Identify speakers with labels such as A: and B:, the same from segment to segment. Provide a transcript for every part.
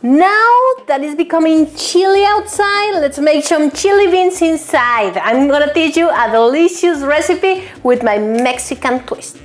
A: Now that it's becoming chilly outside, let's make some chili beans inside. I'm gonna teach you a delicious recipe with my Mexican twist.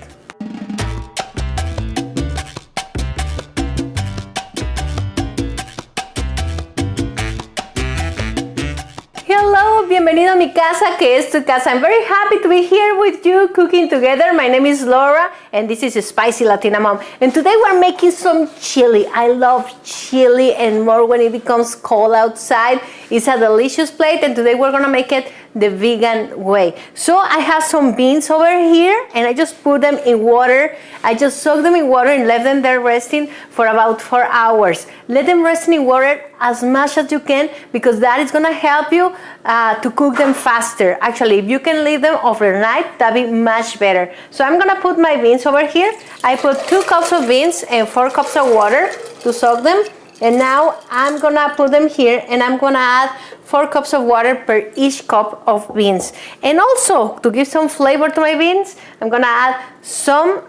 A: Hello, bienvenido a mi casa, que es tu casa. I'm very happy to be here with you cooking together. My name is Laura and this is Spicy Latina Mom. And today we're making some chili. I love chili and more when it becomes cold outside. It's a delicious plate and today we're gonna make it the vegan way. So I have some beans over here and I just put them in water. I just soaked them in water and left them there resting for about 4 hours. Let them rest in water as much as you can because that is gonna help you to cook them faster. Actually, if you can leave them overnight, that'd be much better. So I'm gonna put my beans over here. I put 2 cups of beans and 4 cups of water to soak them. And now I'm gonna put them here and I'm gonna add 4 cups of water per each cup of beans. And also, to give some flavor to my beans, I'm gonna add some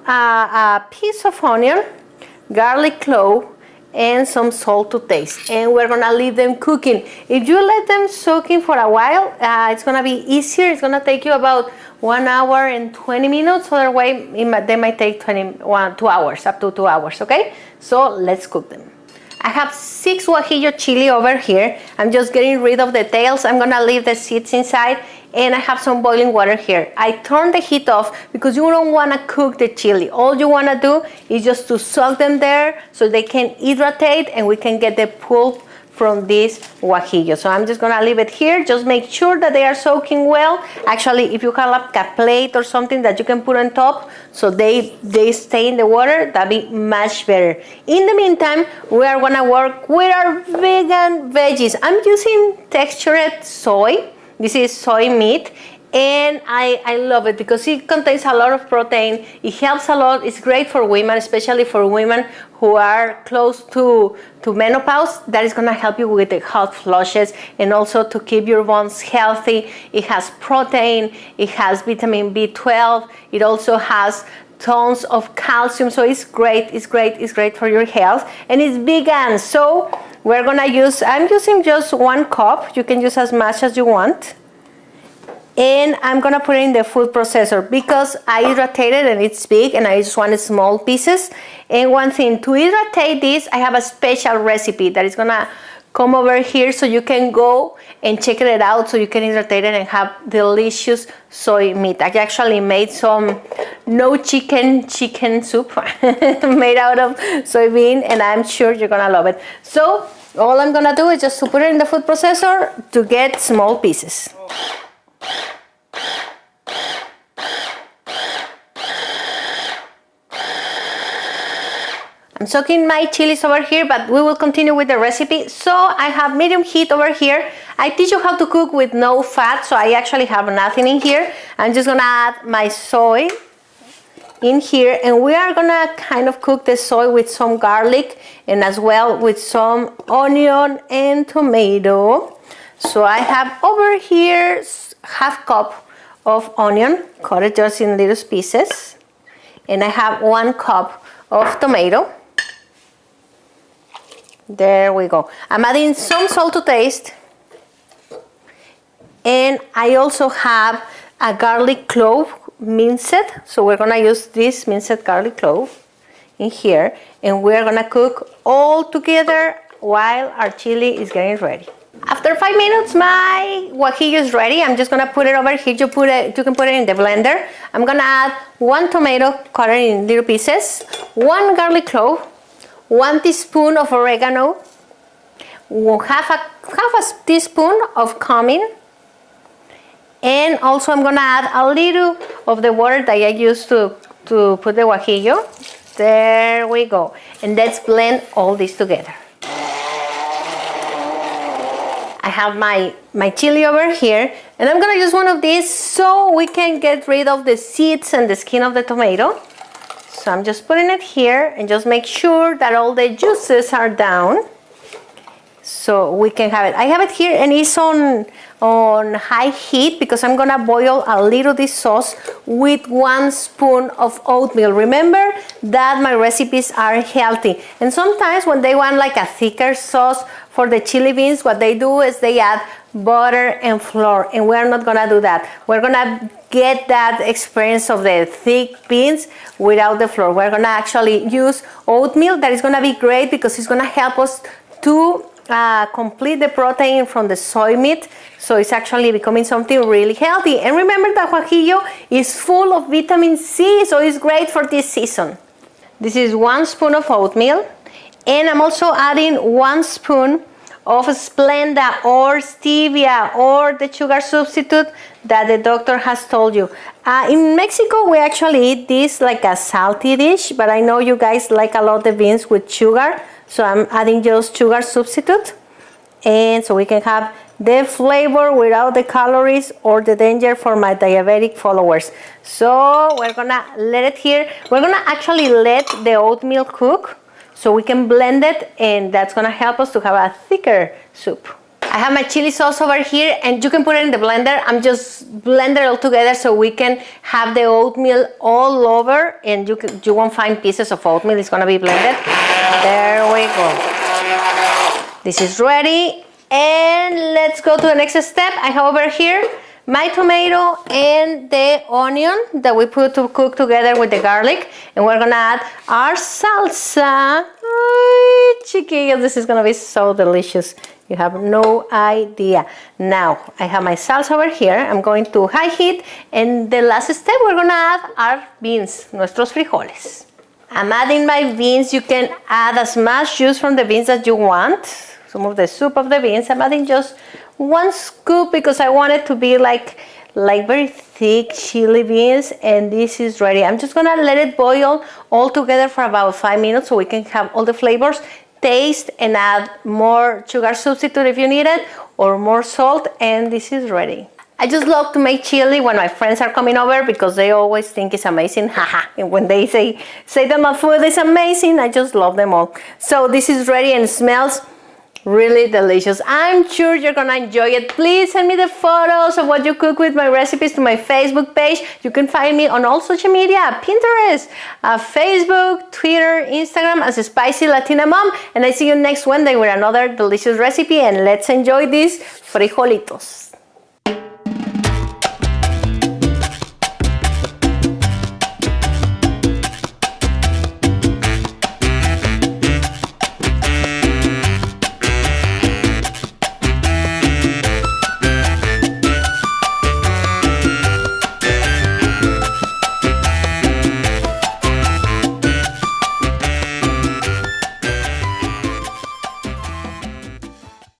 A: piece of onion, garlic clove, and some salt to taste. And we're gonna leave them cooking. If you let them soaking for a while, it's gonna be easier. It's gonna take you about 1 hour and 20 minutes. Otherwise, they might take 2 hours, up to 2 hours, okay? So let's cook them. I have 6 guajillo chili over here. I'm just getting rid of the tails. I'm gonna leave the seeds inside. And I have some boiling water here. I turn the heat off because you don't wanna cook the chili. All you wanna do is just to soak them there so they can hydrate and we can get the pulp from this guajillo. So I'm just gonna leave it here. Just make sure that they are soaking well. Actually, if you have like a plate or something that you can put on top so they stay in the water, that'd be much better. In the meantime, we are gonna work with our vegan veggies. I'm using textured soy. This is soy meat. And I love it because it contains a lot of protein. It helps a lot. It's great for women, especially for women who are close to menopause. That is gonna help you with the hot flushes and also to keep your bones healthy. It has protein, it has vitamin B12, it also has tons of calcium, so it's great for your health. And it's vegan, so we're gonna I'm using just 1 cup. You can use as much as you want. And I'm gonna put it in the food processor because I hydrated and it's big and I just wanted small pieces. And one thing, to hydrate this, I have a special recipe that is gonna come over here so you can go and check it out so you can hydrate it and have delicious soy meat. I actually made some no chicken soup made out of soybean and I'm sure you're gonna love it. So all I'm gonna do is just to put it in the food processor to get small pieces. I'm soaking my chilies over here, but we will continue with the recipe. So I have medium heat over here. I teach you how to cook with no fat, so I actually have nothing in here. I'm just gonna add my soy in here, and we are gonna kind of cook the soy with some garlic and as well with some onion and tomato. So I have over here 1/2 cup of onion, cut it just in little pieces. And I have 1 cup of tomato. There we go. I'm adding some salt to taste. And I also have a garlic clove minced. So we're gonna use this minced garlic clove in here. And we're gonna cook all together while our chili is getting ready. After 5 minutes, my guajillo is ready. I'm just gonna put it over here. You can put it in the blender. I'm gonna add 1 tomato cut in little pieces, 1 garlic clove, 1 teaspoon of oregano, half a teaspoon of cumin, and also I'm gonna add a little of the water that I used to put the guajillo. There we go. And let's blend all this together. I have my chili over here, and I'm gonna use one of these so we can get rid of the seeds and the skin of the tomato. So I'm just putting it here and just make sure that all the juices are down. so we can have it. I have it here and it's on high heat because I'm gonna boil a little this sauce with 1 spoon of oatmeal. Remember that my recipes are healthy, and sometimes when they want like a thicker sauce for the chili beans, what they do is they add butter and flour, and we're not gonna do that. We're gonna get that experience of the thick beans without the flour. We're gonna actually use oatmeal. That is gonna be great because it's gonna help us to complete the protein from the soy meat, so it's actually becoming something really healthy. And remember that guajillo is full of vitamin C, so it's great for this season. This is 1 spoon of oatmeal, and I'm also adding 1 spoon of Splenda or stevia or the sugar substitute that the doctor has told you. In Mexico, we actually eat this like a salty dish, but I know you guys like a lot the beans with sugar, so I'm adding just sugar substitute, and so we can have the flavor without the calories or the danger for my diabetic followers. So we're gonna let it here. We're gonna actually let the oatmeal cook so we can blend it, and that's gonna help us to have a thicker soup. I have my chili sauce over here, and you can put it in the blender. I'm just blend it all together so we can have the oatmeal all over, and you won't find pieces of oatmeal. It's gonna be blended. There we go. This is ready, and let's go to the next step. I have over here my tomato and the onion that we put to cook together with the garlic, and we're gonna add our salsa. Ay, chiquillos, this is gonna be so delicious. You have no idea. Now, I have my salsa over here. I'm going to high heat, and the last step, we're gonna add our beans, nuestros frijoles. I'm adding my beans. You can add as much juice from the beans as you want. Some of the soup of the beans. I'm adding just 1 scoop because I want it to be like very thick chili beans, and this is ready. I'm just gonna let it boil all together for about 5 minutes so we can have all the flavors, taste, and add more sugar substitute if you need it, or more salt, and this is ready. I just love to make chili when my friends are coming over because they always think it's amazing, haha. And when they say that my food is amazing, I just love them all. So this is ready and smells really delicious. I'm sure you're gonna enjoy it. Please send me the photos of what you cook with my recipes to my Facebook page. You can find me on all social media, Pinterest, Facebook, Twitter, Instagram as Spicy Latina Mom. And I see you next Wednesday with another delicious recipe, and let's enjoy these frijolitos.